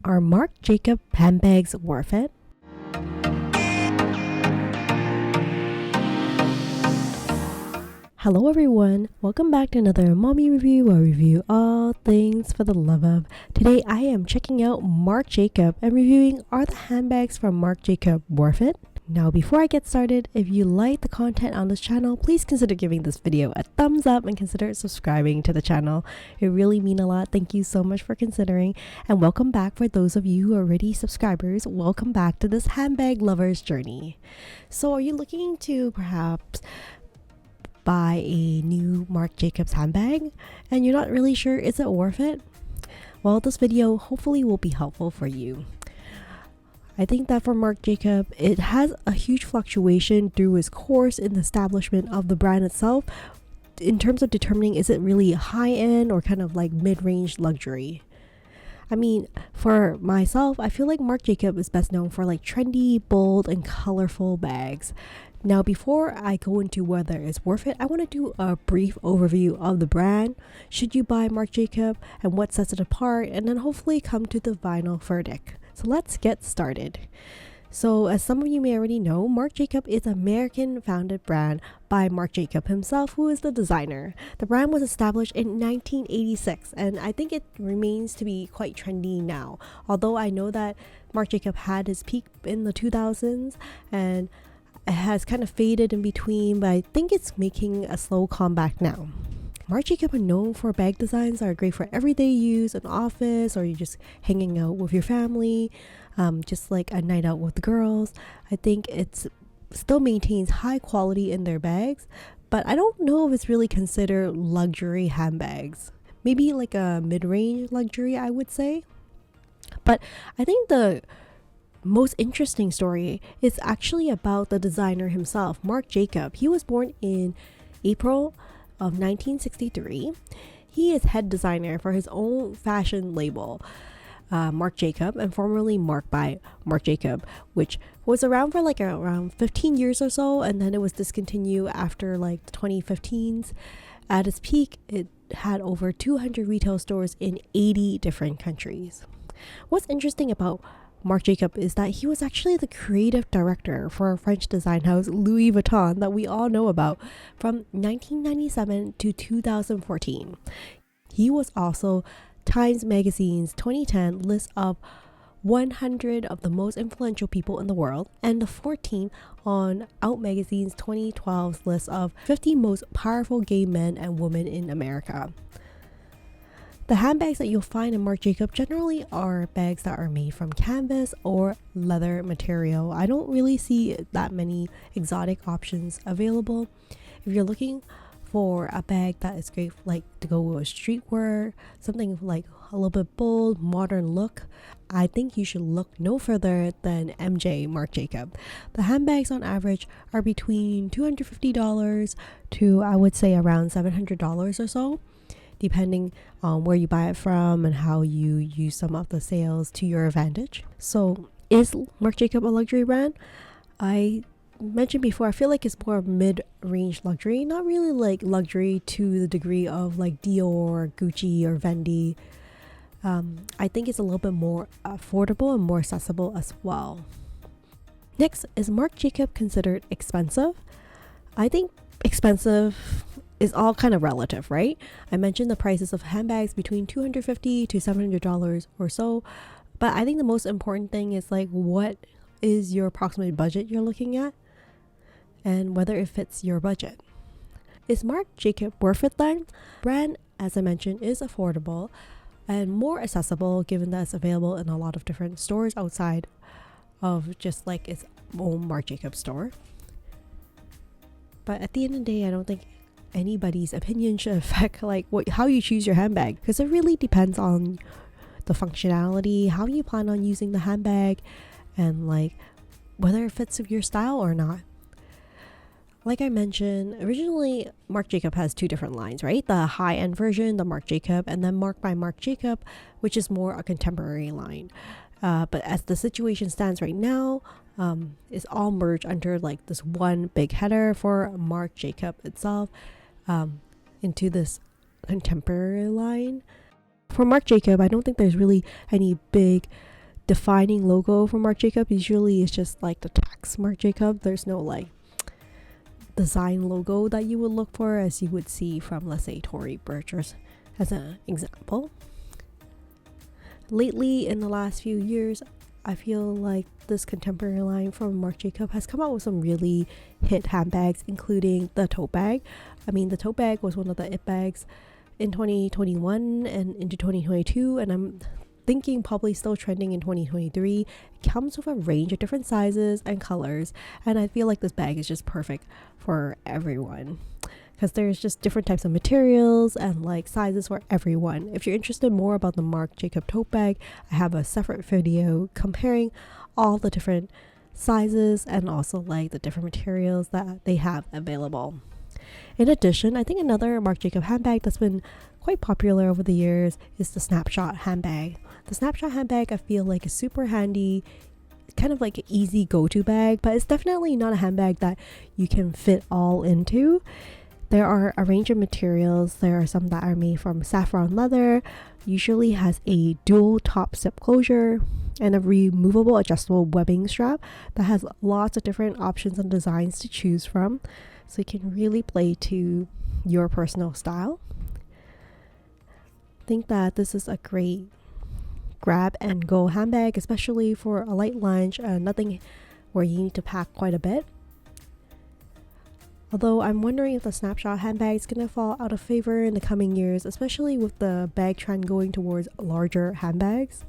Are Marc Jacob handbags worth it? Hello everyone, welcome back to another mommy review where I review all things for the love of. Today I am checking out Marc Jacob and reviewing are the handbags from Marc Jacob worth it? Now before I get started, if you like the content on this channel, please consider giving this video a thumbs up and consider subscribing to the channel. It really means a lot. Thank you so much for considering, and welcome back for those of you who are already subscribers. Welcome back to this handbag lover's journey. So are you looking to perhaps buy a new Marc Jacobs handbag and you're not really sure is it worth it? Well, this video hopefully will be helpful for you. I think that for Marc Jacob, it has a huge fluctuation through his course in the establishment of the brand itself in terms of determining is it really high-end or kind of like mid-range luxury. I mean, for myself, I feel like Marc Jacob is best known for like trendy, bold, and colorful bags. Now, before I go into whether it's worth it, I want to do a brief overview of the brand, should you buy Marc Jacob, and what sets it apart, and then hopefully come to the final verdict. So let's get started. So as some of you may already know, Marc Jacob is an American founded brand by Marc Jacob himself, who is the designer. The brand was established in 1986 and I think it remains to be quite trendy now. Although I know that Marc Jacob had his peak in the 2000s and it has kind of faded in between, but I think it's making a slow comeback now. Marc Jacob are known for bag designs that are great for everyday use in office or you're just hanging out with your family, just like a night out with the girls. I think it still maintains high quality in their bags, but I don't know if it's really considered luxury handbags. Maybe like a mid-range luxury, I would say. But I think the most interesting story is actually about the designer himself, Marc Jacob. He was born in April of 1963. He is head designer for his own fashion label, Marc Jacob, and formerly marked by Marc Jacob, which was around for like around 15 years or so, and then it was discontinued after like the 2015s. At its peak, it had over 200 retail stores in 80 different countries. What's interesting about Marc Jacob is that he was actually the creative director for a French design house, Louis Vuitton, that we all know about from 1997 to 2014. He was also Times Magazine's 2010 list of 100 of the most influential people in the world and the 14th on Out Magazine's 2012 list of 50 most powerful gay men and women in America. The handbags that you'll find in Marc Jacob generally are bags that are made from canvas or leather material. I don't really see that many exotic options available. If you're looking for a bag that is great like to go with streetwear, something like a little bit bold, modern look, I think you should look no further than MJ Marc Jacob. The handbags on average are between $250 to I would say around $700 or so, depending on where you buy it from and how you use some of the sales to your advantage. So is Marc Jacob a luxury brand? I mentioned before, I feel like it's more mid-range luxury, not really like luxury to the degree of like Dior, Gucci, or Fendi. I think it's a little bit more affordable and more accessible as well. Next, is Marc Jacob considered expensive? I think expensive is all kind of relative, right? I mentioned the prices of handbags between $250 to $700 or so, but I think the most important thing is like what is your approximate budget you're looking at and whether it fits your budget. Is Marc Jacob worth it then? Brand, as I mentioned, is affordable and more accessible given that it's available in a lot of different stores outside of just like its own Marc Jacob store. But at the end of the day, I don't think anybody's opinion should affect like how you choose your handbag, because it really depends on the functionality, how you plan on using the handbag, and like whether it fits with your style or not. Like I mentioned, originally Marc Jacob has two different lines, right? The high-end version, the Marc Jacob, and then Marked by Marc Jacob, which is more a contemporary line. But as the situation stands right now, it's all merged under like this one big header for Marc Jacob itself, into this contemporary line. For Marc Jacob, I don't think there's really any big defining logo for Marc Jacobs. Usually it's just like the text Marc Jacobs. There's no like design logo that you would look for as you would see from, let's say, Tory Burch as an example. Lately, in the last few years, I feel like this contemporary line from Marc Jacobs has come out with some really hit handbags, including the tote bag. I mean, the tote bag was one of the it bags in 2021 and into 2022, and I'm thinking probably still trending in 2023. It comes with a range of different sizes and colors, and I feel like this bag is just perfect for everyone because there's just different types of materials and like sizes for everyone. If you're interested more about the Marc Jacobs tote bag, I have a separate video comparing all the different sizes and also like the different materials that they have available. In addition, I think another Marc Jacobs handbag that's been quite popular over the years is the snapshot handbag. The snapshot handbag, I feel like, is super handy, kind of like an easy go-to bag, but it's definitely not a handbag that you can fit all into. There are a range of materials. There are some that are made from saffron leather, usually has a dual top zip closure and a removable adjustable webbing strap that has lots of different options and designs to choose from, so you can really play to your personal style. I think that this is a great grab and go handbag, especially for a light lunch and nothing where you need to pack quite a bit. Although I'm wondering if the snapshot handbag is going to fall out of favor in the coming years, especially with the bag trend going towards larger handbags.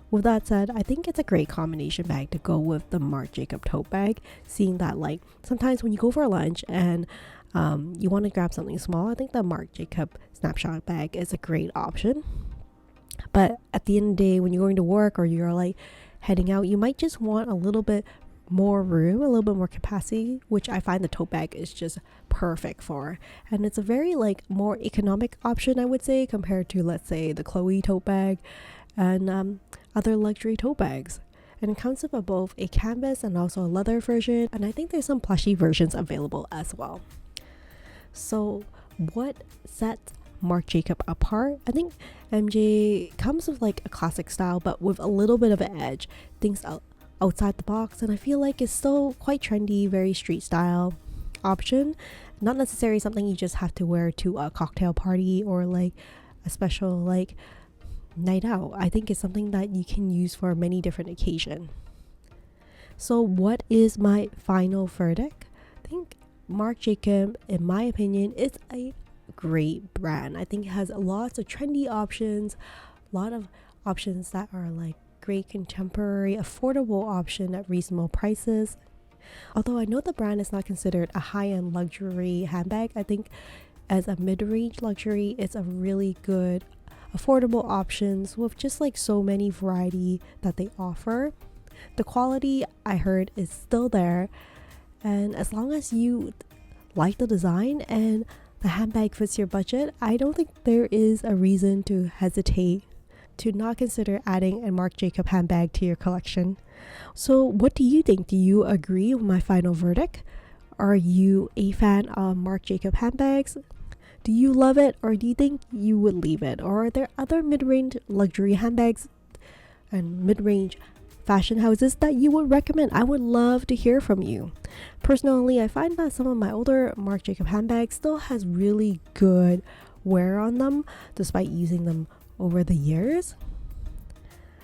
With that said, I think it's a great combination bag to go with the Marc Jacobs tote bag, seeing that like sometimes when you go for a lunch and you want to grab something small, I think the Marc Jacobs snapshot bag is a great option. But at the end of the day, when you're going to work or you're like heading out, you might just want a little bit more room, a little bit more capacity, which I find the tote bag is just perfect for. And it's a very like more economic option, I would say, compared to, let's say, the Chloe tote bag and other luxury tote bags. And it comes with both a canvas and also a leather version, and I think there's some plushy versions available as well. So what sets Marc Jacobs apart? I think MJ comes with like a classic style but with a little bit of an edge, things outside the box, and I feel like it's still quite trendy, very street style option, not necessarily something you just have to wear to a cocktail party or like a special like night out. I think it's something that you can use for many different occasions. So what is my final verdict? I think Marc Jacobs, in my opinion, is a great brand. I think it has lots of trendy options, a lot of options that are like great contemporary, affordable option at reasonable prices. Although I know the brand is not considered a high-end luxury handbag, I think as a mid-range luxury, it's a really good affordable options with just like so many variety that they offer. The quality, I heard, is still there, and as long as you like the design and the handbag fits your budget, I don't think there is a reason to hesitate to not consider adding a Marc Jacobs handbag to your collection. So what do you think? Do you agree with my final verdict? Are you a fan of Marc Jacobs handbags? Do you love it, or do you think you would leave it? Or are there other mid-range luxury handbags and mid-range fashion houses that you would recommend? I would love to hear from you. Personally, I find that some of my older Marc Jacobs handbags still has really good wear on them despite using them over the years.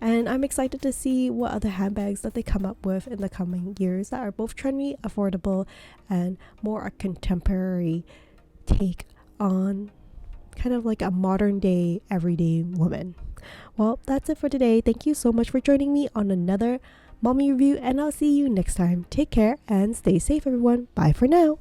And I'm excited to see what other handbags that they come up with in the coming years that are both trendy, affordable, and more a contemporary take on kind of like a modern day everyday woman. Well, that's it for today. Thank you so much for joining me on another mommy review, and I'll see you next time. Take care and stay safe, everyone. Bye for now.